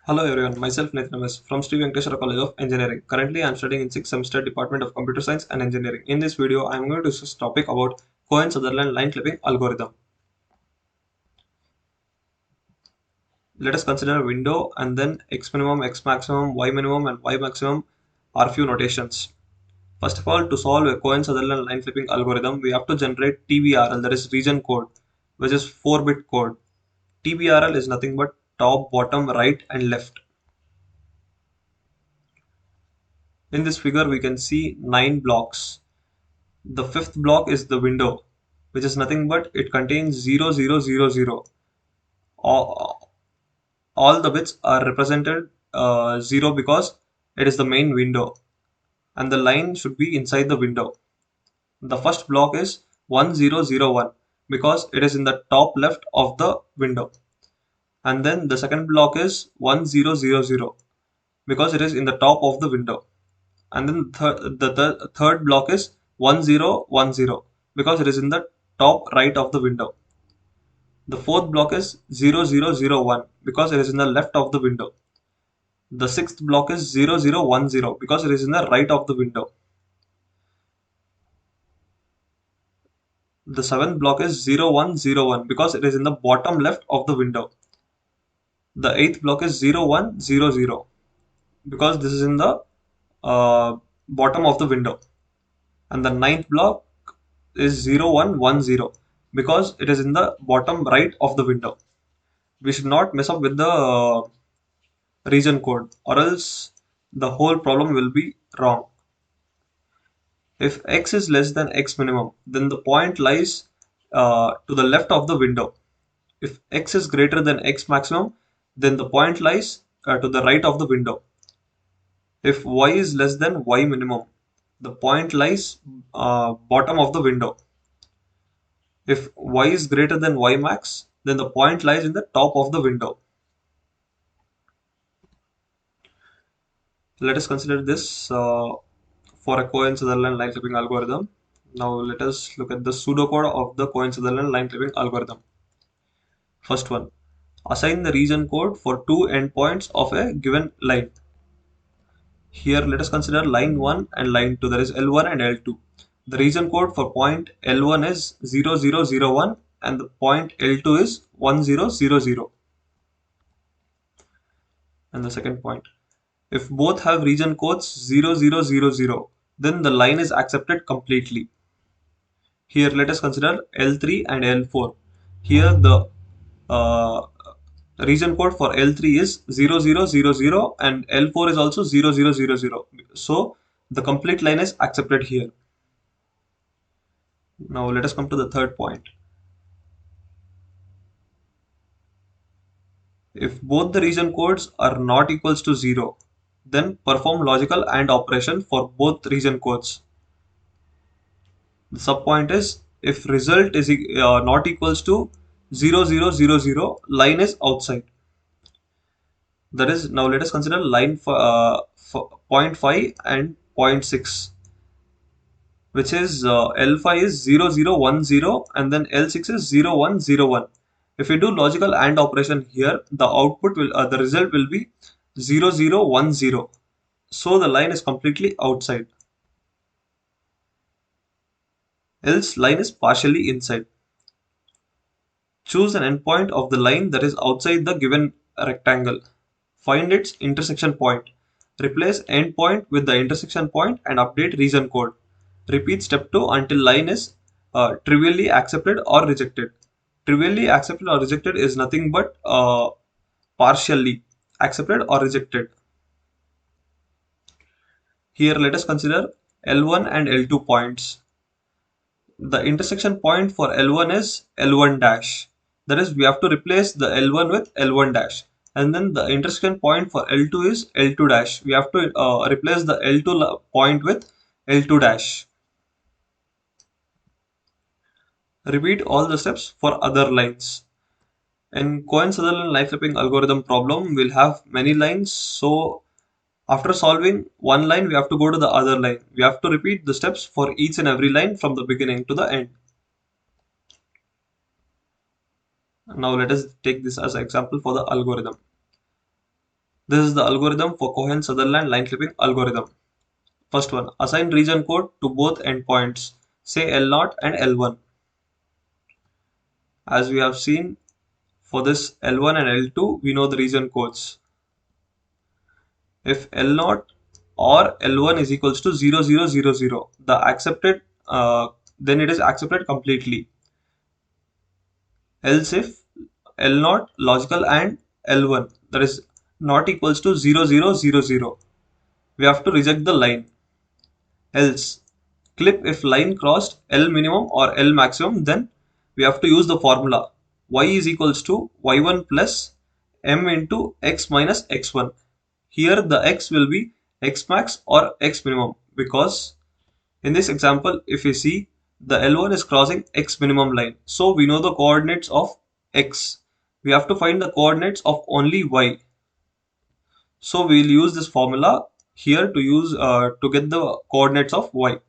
Hello everyone, myself Nathan MS from Sri Venkateswara College of Engineering. Currently, I am studying in 6th semester Department of Computer Science and Engineering. In this video, I am going to discuss topic about Cohen-Sutherland line clipping algorithm. Let us consider a window and then x minimum, x maximum, y minimum and y maximum are few notations. First of all, to solve a Cohen-Sutherland line clipping algorithm, we have to generate TBRL, that is region code, which is 4-bit code. TBRL is nothing but top, bottom, right and left. In this figure, we can see 9 blocks. The fifth block is the window, which is nothing but it contains 0000. All, all the bits are represented 0 because it is the main window and the line should be inside the window. The first block is 1001 because it is in the top left of the window. And then the second block is 1000 because it is in the top of the window. And then the third block is 1010 because it is in the top right of the window. The fourth block is 0001 because it is in the left of the window. The sixth block is 0010 because it is in the right of the window. The seventh block is 0101 because it is in the bottom left of the window. The eighth block is 0100 because this is in the bottom of the window. And the ninth block is 0110 because it is in the bottom right of the window. We should not mess up with the region code or else the whole problem will be wrong. If x is less than x minimum, then the point lies to the left of the window. If x is greater than x maximum, then the point lies to the right of the window. If y is less than y minimum, the point lies bottom of the window. If y is greater than y max, then the point lies in the top of the window. Let us consider this for a Cohen-Sutherland line clipping algorithm. Now let us look at the pseudocode of the Cohen-Sutherland line clipping algorithm. First one, assign the region code for two endpoints of a given line. Here let us consider line 1 and line 2, that is L1 and L2. The region code for point L1 is 0001 and the point L2 is 1000. And the second point, if both have region codes 0000, then the line is accepted completely. Here let us consider L3 and L4. Here the uh, region code for L3 is 0000 and L4 is also 0000. So the complete line is accepted here. Now let us come to the third point. If both the region codes are not equals to 0, then perform logical AND operation for both region codes. The subpoint is if result is not equals to 0000, line is outside. That is, now let us consider line point 5 and point 6, which is L5 is 0010 and then L6 is 0101. If we do logical AND operation here, the output will the result will be 0010. So the line is completely outside. Else line is partially inside. Choose an endpoint of the line that is outside the given rectangle. Find its intersection point. Replace endpoint with the intersection point and update region code. Repeat step 2 until line is trivially accepted or rejected. Trivially accepted or rejected is nothing but partially accepted or rejected. Here let us consider L1 and L2 points. The intersection point for L1 is L1 dash. That is, we have to replace the L1 with L1 dash. And then the intersection point for L2 is L2 dash. We have to replace the L2 point with L2 dash. Repeat all the steps for other lines. In Cohen-Sutherland line flipping algorithm problem, we'll have many lines. So after solving one line, we have to go to the other line. We have to repeat the steps for each and every line from the beginning to the end. Now let us take this as an example for the algorithm. This is the algorithm for Cohen-Sutherland line clipping algorithm. First one, assign region code to both endpoints, say L0 and L1. As we have seen, for this L1 and L2, we know the region codes. If L0 or L1 is equals to 0000, the accepted, then it is accepted completely. Else if L0 logical and L1 that is not equals to 0000, we have to reject the line. Else clip if line crossed L minimum or L maximum, then we have to use the formula y is equals to y1 plus m into x minus x1. Here the x will be x max or x minimum, because in this example if we see the L1 is crossing x minimum line, so we know the coordinates of x. We have to find the coordinates of only y. So we'll use this formula here to use to get the coordinates of y,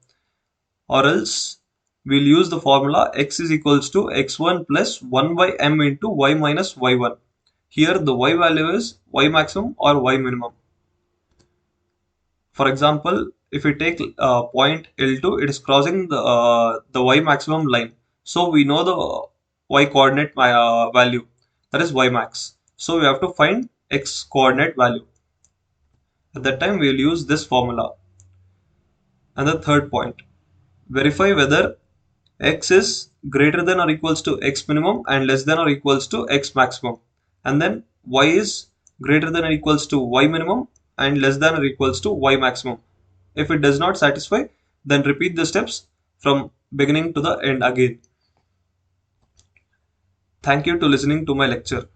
or else we'll use the formula x is equals to x1 plus 1 by m into y minus y1. Here the y value is y maximum or y minimum. For example, if we take point L2, it is crossing the y maximum line. So we know the y coordinate value, that is y max. So we have to find x coordinate value. At that time, we will use this formula. And the third point, verify whether x is greater than or equals to x minimum and less than or equals to x maximum. And then y is greater than or equals to y minimum and less than or equals to y maximum. If it does not satisfy, then repeat the steps from beginning to the end again. Thank you to listening to my lecture.